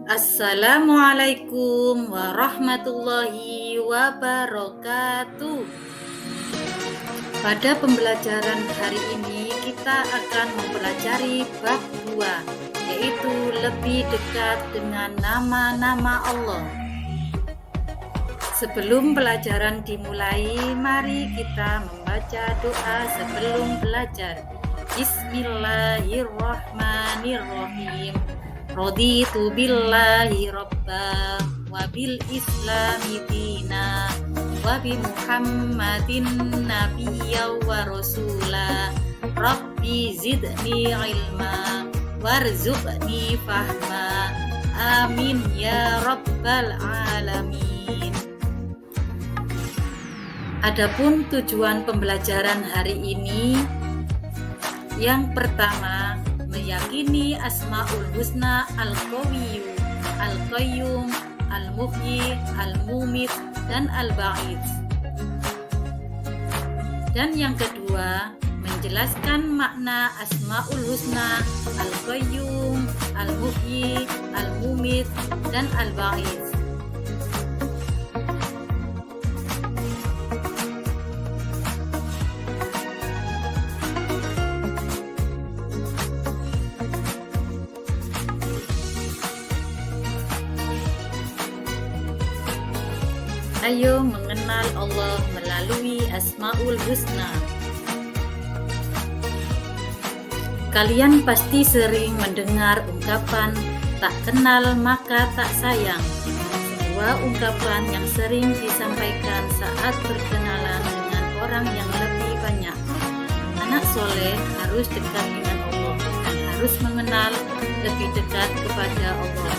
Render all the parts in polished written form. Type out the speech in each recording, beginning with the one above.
Assalamualaikum warahmatullahi wabarakatuh. Pada pembelajaran hari ini kita akan mempelajari bab 2, yaitu lebih dekat dengan nama-nama Allah. Sebelum pelajaran dimulai, mari kita membaca doa sebelum belajar. Bismillahirrahmanirrahim. Raditu billahi robba wa bil islami dina wa bi muhammadin nabiyya wa rasula. Rabbi zidni ilma warzuqni fahma. Amin ya rabbal alamin. Adapun tujuan pembelajaran hari ini, yang pertama, meyakini Asmaul Husna Al-Qawiyyu, Al-Qayyum, Al-Muhyi, Al-Mumit, dan Al-Ba'id. Dan yang kedua, menjelaskan makna Asmaul Husna Al-Qayyum, Al-Muhyi, Al-Mumit, dan Al-Ba'id. Ayo mengenal Allah melalui Asmaul Husna. Kalian pasti sering mendengar ungkapan tak kenal maka tak sayang. Sebuah ungkapan yang sering disampaikan saat berkenalan dengan orang yang lebih banyak. Anak soleh harus dekat dengan Allah dan harus mengenal lebih dekat kepada Allah.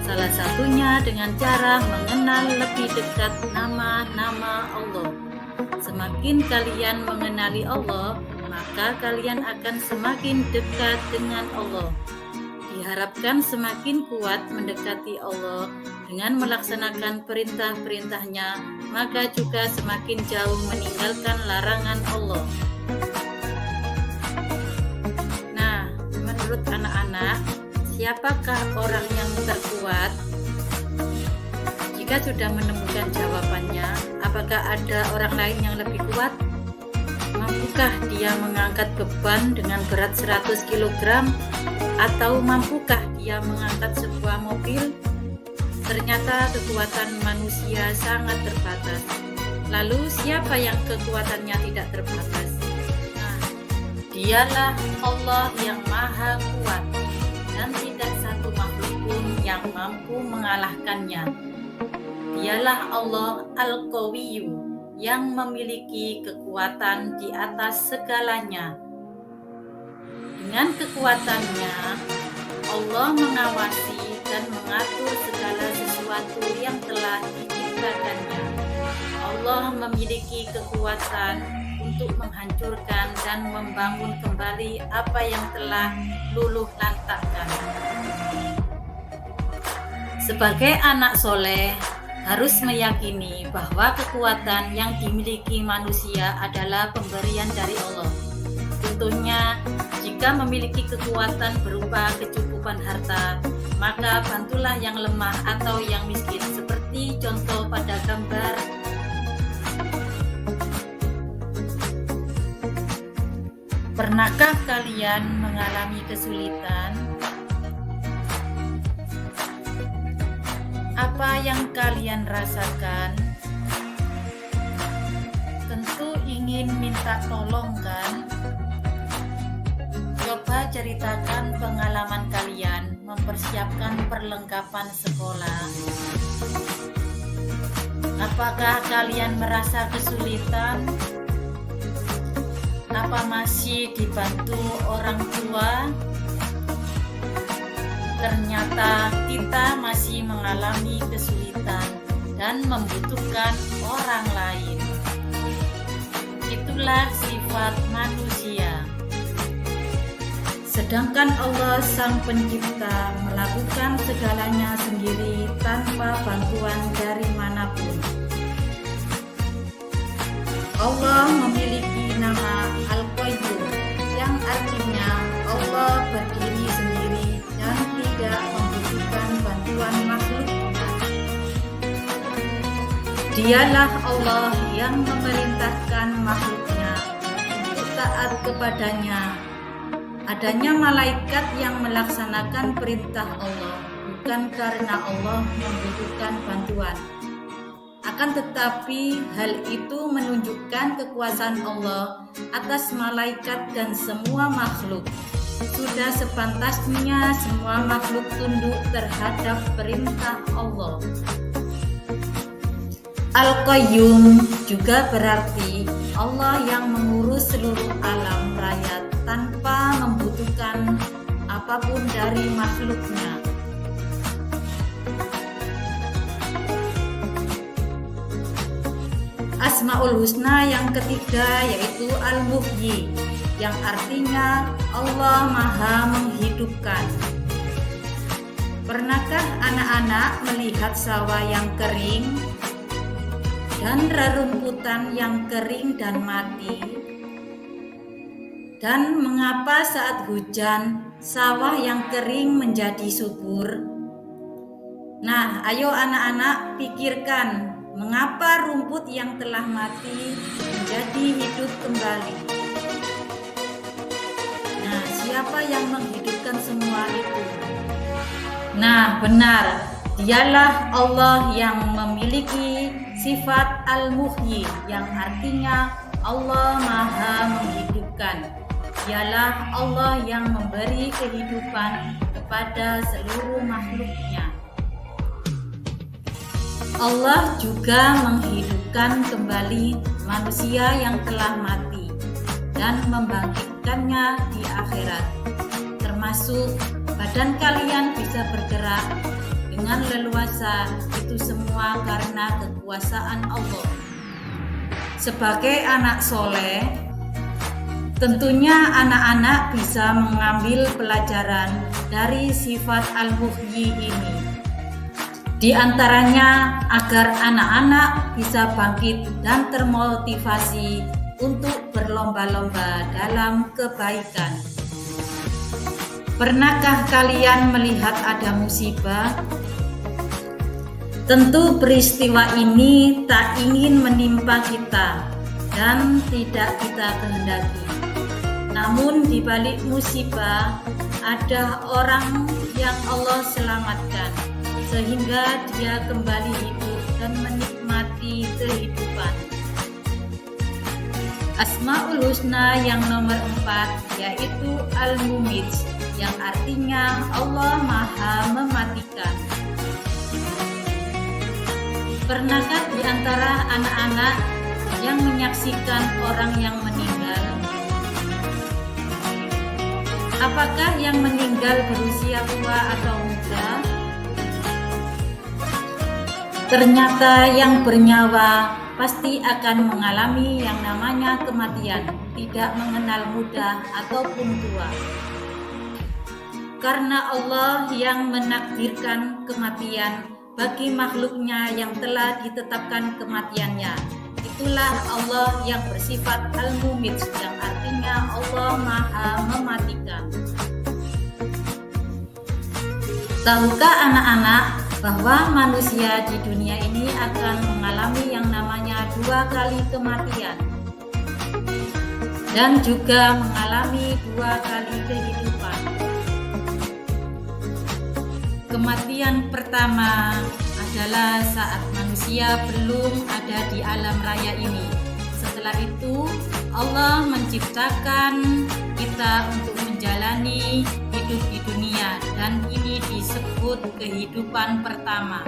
Salah satunya dengan cara mengenal lebih dekat nama-nama Allah. Semakin kalian mengenali Allah, maka kalian akan semakin dekat dengan Allah. Diharapkan semakin kuat mendekati Allah dengan melaksanakan perintah-perintahnya, maka juga semakin jauh meninggalkan larangan Allah. Nah, menurut anak-anak, siapakah orang yang terkuat? Jika sudah menemukan jawabannya, apakah ada orang lain yang lebih kuat? Mampukah dia mengangkat beban dengan berat 100 kg? Atau mampukah dia mengangkat sebuah mobil? Ternyata kekuatan manusia sangat terbatas. Lalu siapa yang kekuatannya tidak terbatas? Nah, dialah Allah yang maha kuat, dan tidak satu makhluk pun yang mampu mengalahkannya. Dialah Allah Al-Qawiyyu yang memiliki kekuatan di atas segalanya. Dengan kekuatannya, Allah mengawasi dan mengatur segala sesuatu yang telah diciptakannya. Allah memiliki kekuatan untuk menghancurkan dan membangun kembali apa yang telah luluh lantakkan. Sebagai anak soleh, harus meyakini bahwa kekuatan yang dimiliki manusia adalah pemberian dari Allah. Contohnya, jika memiliki kekuatan berupa kecukupan harta, maka bantulah yang lemah atau yang miskin, seperti contoh pada gambar. Pernahkah kalian mengalami kesulitan? Apa yang kalian rasakan? Tentu ingin minta tolong, kan? Coba ceritakan pengalaman kalian mempersiapkan perlengkapan sekolah. Apakah kalian merasa kesulitan? Apa masih dibantu orang tua? Ternyata kita masih mengalami kesulitan dan membutuhkan orang lain. Itulah sifat manusia. Sedangkan Allah Sang Pencipta melakukan segalanya sendiri tanpa bantuan dari manapun. Allah memiliki nama Al-Qayyum yang artinya Allah berdiri sendiri dan tidak membutuhkan bantuan Dialah Allah yang memerintahkan makhluknya untuk taat kepadanya. Adanya malaikat yang melaksanakan perintah Allah bukan karena Allah membutuhkan bantuan. Akan tetapi hal itu menunjukkan kekuasaan Allah atas malaikat dan semua makhluk. Sudah sepantasnya semua makhluk tunduk terhadap perintah Allah. Al-Qayyum juga berarti Allah yang mengurus seluruh alam raya tanpa membutuhkan apapun dari makhluknya. Asmaul Husna yang ketiga yaitu Al-Muhyi, yang artinya Allah Maha menghidupkan. Pernahkah anak-anak melihat sawah yang kering dan rerumputan yang kering dan mati? Dan mengapa saat hujan sawah yang kering menjadi subur? Nah, ayo anak-anak pikirkan, mengapa rumput yang telah mati menjadi hidup kembali? Nah, siapa yang menghidupkan semua itu? Nah, benar, dialah Allah yang memiliki sifat Al-Muhyi, yang artinya Allah Maha menghidupkan. Dialah Allah yang memberi kehidupan kepada seluruh makhluknya. Allah juga menghidupkan kembali manusia yang telah mati dan membangkitkannya di akhirat, termasuk badan kalian bisa bergerak dengan leluasa. Itu semua karena kekuasaan Allah. Sebagai anak soleh, tentunya anak-anak bisa mengambil pelajaran dari sifat Al-Muhyi ini. Di antaranya agar anak-anak bisa bangkit dan termotivasi untuk berlomba-lomba dalam kebaikan. Pernahkah kalian melihat ada musibah? Tentu peristiwa ini tak ingin menimpa kita dan tidak kita kehendaki. Namun di balik musibah ada orang yang Allah selamatkan sehingga dia kembali hidup dan menikmati kehidupan. Asmaul Husna yang nomor 4 yaitu Al-Mumit, yang artinya Allah Maha mematikan. Pernahkah di antara anak-anak yang menyaksikan orang yang meninggal? Apakah yang meninggal berusia tua atau muda? Ternyata yang bernyawa pasti akan mengalami yang namanya kematian, tidak mengenal muda ataupun tua. Karena Allah yang menakdirkan kematian bagi makhluknya yang telah ditetapkan kematiannya. Itulah Allah yang bersifat Al-Mumit, yang artinya Allah Maha mematikan. Tahukah anak-anak bahwa manusia di dunia ini akan mengalami yang namanya 2 kali kematian dan juga mengalami 2 kali kehidupan. Kematian pertama adalah saat manusia belum ada di alam raya ini. Setelah itu Allah menciptakan kita untuk menjalani hidup di dunia, dan ini disebut kehidupan pertama.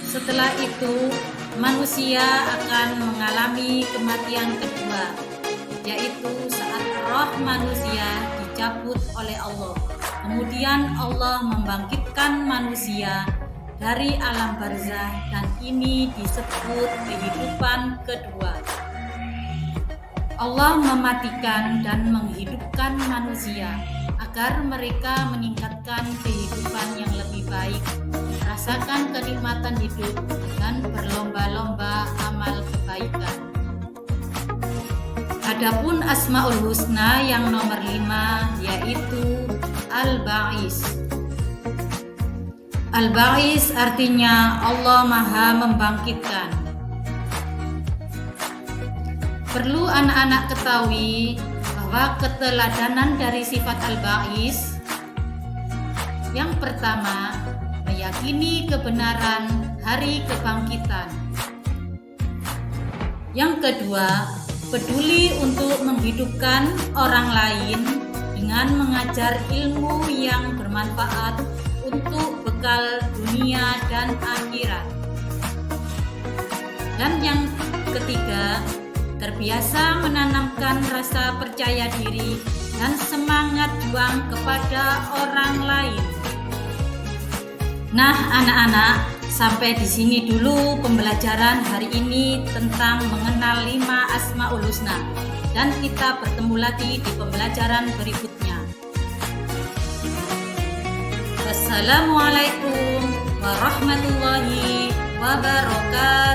Setelah itu manusia akan mengalami kematian kedua, yaitu saat roh manusia dicabut oleh Allah. Kemudian Allah membangkitkan manusia dari alam barzah, dan ini disebut kehidupan kedua. Allah mematikan dan menghidupkan manusia agar mereka meningkatkan kehidupan yang lebih baik, rasakan kenikmatan hidup, dan berlomba-lomba amal kebaikan. Adapun Asmaul Husna yang nomor 5 yaitu Al-Ba'is. Al-Ba'is artinya Allah Maha Membangkitkan. Perlu anak-anak ketahui bahwa keteladanan dari sifat Al-Ba'is yang pertama, meyakini kebenaran hari kebangkitan. Yang kedua, peduli untuk menghidupkan orang lain dengan mengajar ilmu yang bermanfaat untuk bekal dunia dan akhirat. Dan yang ketiga, terbiasa menanamkan rasa percaya diri dan semangat juang kepada orang lain. Nah, anak-anak, sampai di sini dulu pembelajaran hari ini tentang mengenal 5 Asmaul Husna. Dan kita bertemu lagi di pembelajaran berikutnya. Wassalamualaikum warahmatullahi wabarakatuh.